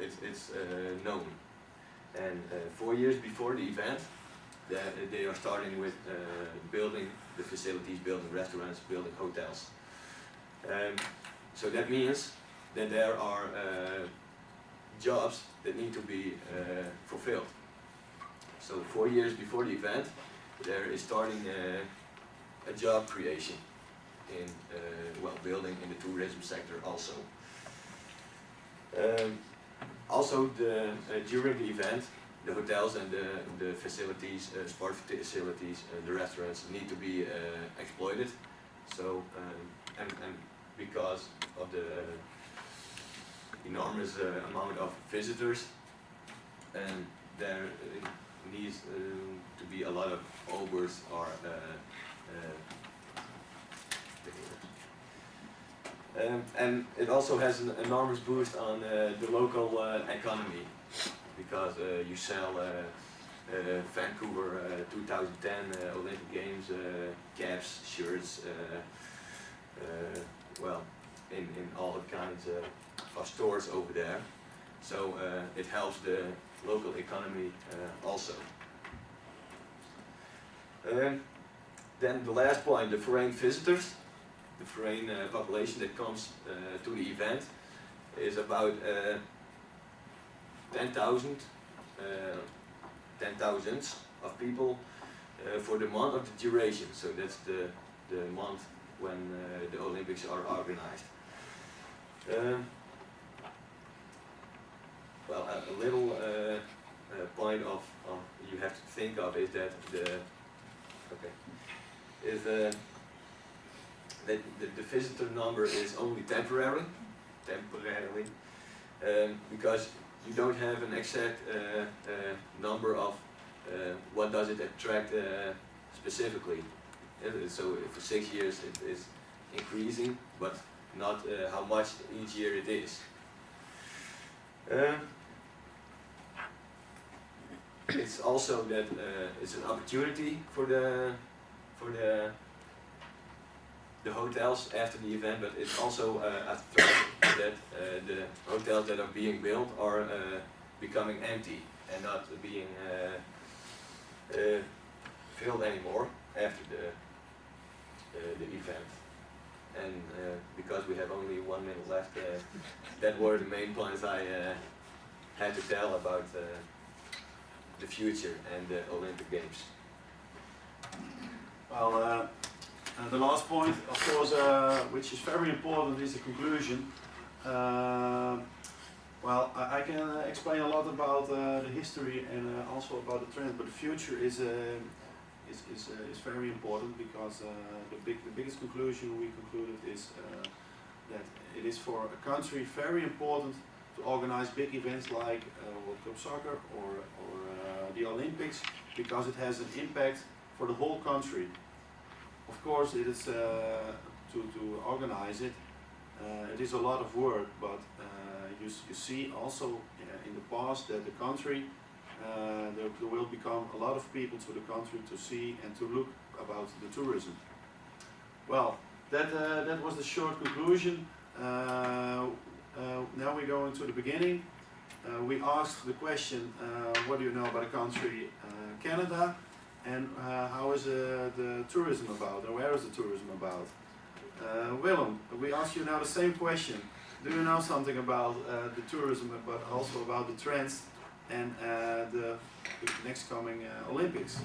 it's known. And 4 years before the event, they are starting with building the facilities, building restaurants, building hotels. So that means that there are jobs that need to be fulfilled. So 4 years before the event, there is starting a job creation in building in the tourism sector also. Also, during the event, the hotels and the facilities, sport facilities, and the restaurants need to be exploited. So, and because of the enormous amount of visitors, and there needs to be a lot of Ubers or and it also has an enormous boost on the local economy, because you sell Vancouver 2010 Olympic Games caps, shirts, in all kinds of stores over there. So it helps the local economy also. Then the last point, the foreign visitors. The foreign population that comes to the event is about 10,000 of people for the month of the duration. So that's the month when the Olympics are organized. A little point of you have to think of is that the visitor number is only temporarily, because you don't have an exact number of what does it attract specifically. So for 6 years it is increasing, but not how much each year it is. It's also that it's an opportunity for the hotels after the event, but it's also a threat that the hotels that are being built are becoming empty and not being filled anymore after the event. And because we have only 1 minute left, that were the main points I had to tell about the future and the Olympic Games. Well, the last point, of course, which is very important, is the conclusion. Well, I can explain a lot about the history and also about the trend, but the future is very important, because the biggest conclusion we concluded is that it is for a country very important to organize big events like World Cup Soccer or the Olympics, because it has an impact for the whole country. Of course, it is to organize it. It is a lot of work, but you see also in the past that the country there will become a lot of people to the country to see and to look about the tourism. Well, that was the short conclusion. Now we go into the beginning. We asked the question, what do you know about the country Canada? And how is the tourism about, or where is the tourism about? Willem, we ask you now the same question. Do you know something about the tourism, but also about the trends and the next coming Olympics?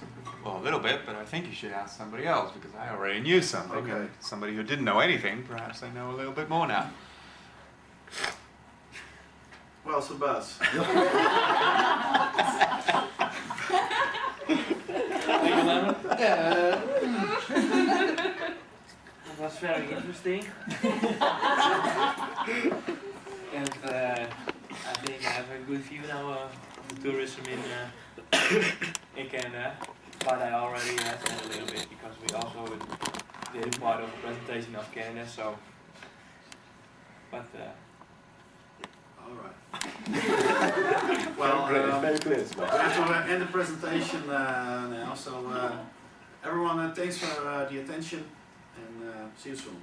Well, a little bit, but I think you should ask somebody else, because I already knew something. Okay. And somebody who didn't know anything, perhaps they know a little bit more now. Well, Sebas. Thank you, Lammert. It was very interesting. And I think I have a good view now of tourism in Canada. But I already said a little bit, because we also did part of the presentation of Canada, so. But all right. Well, very clear. we have to end the presentation now. So everyone, thanks for the attention, and see you soon.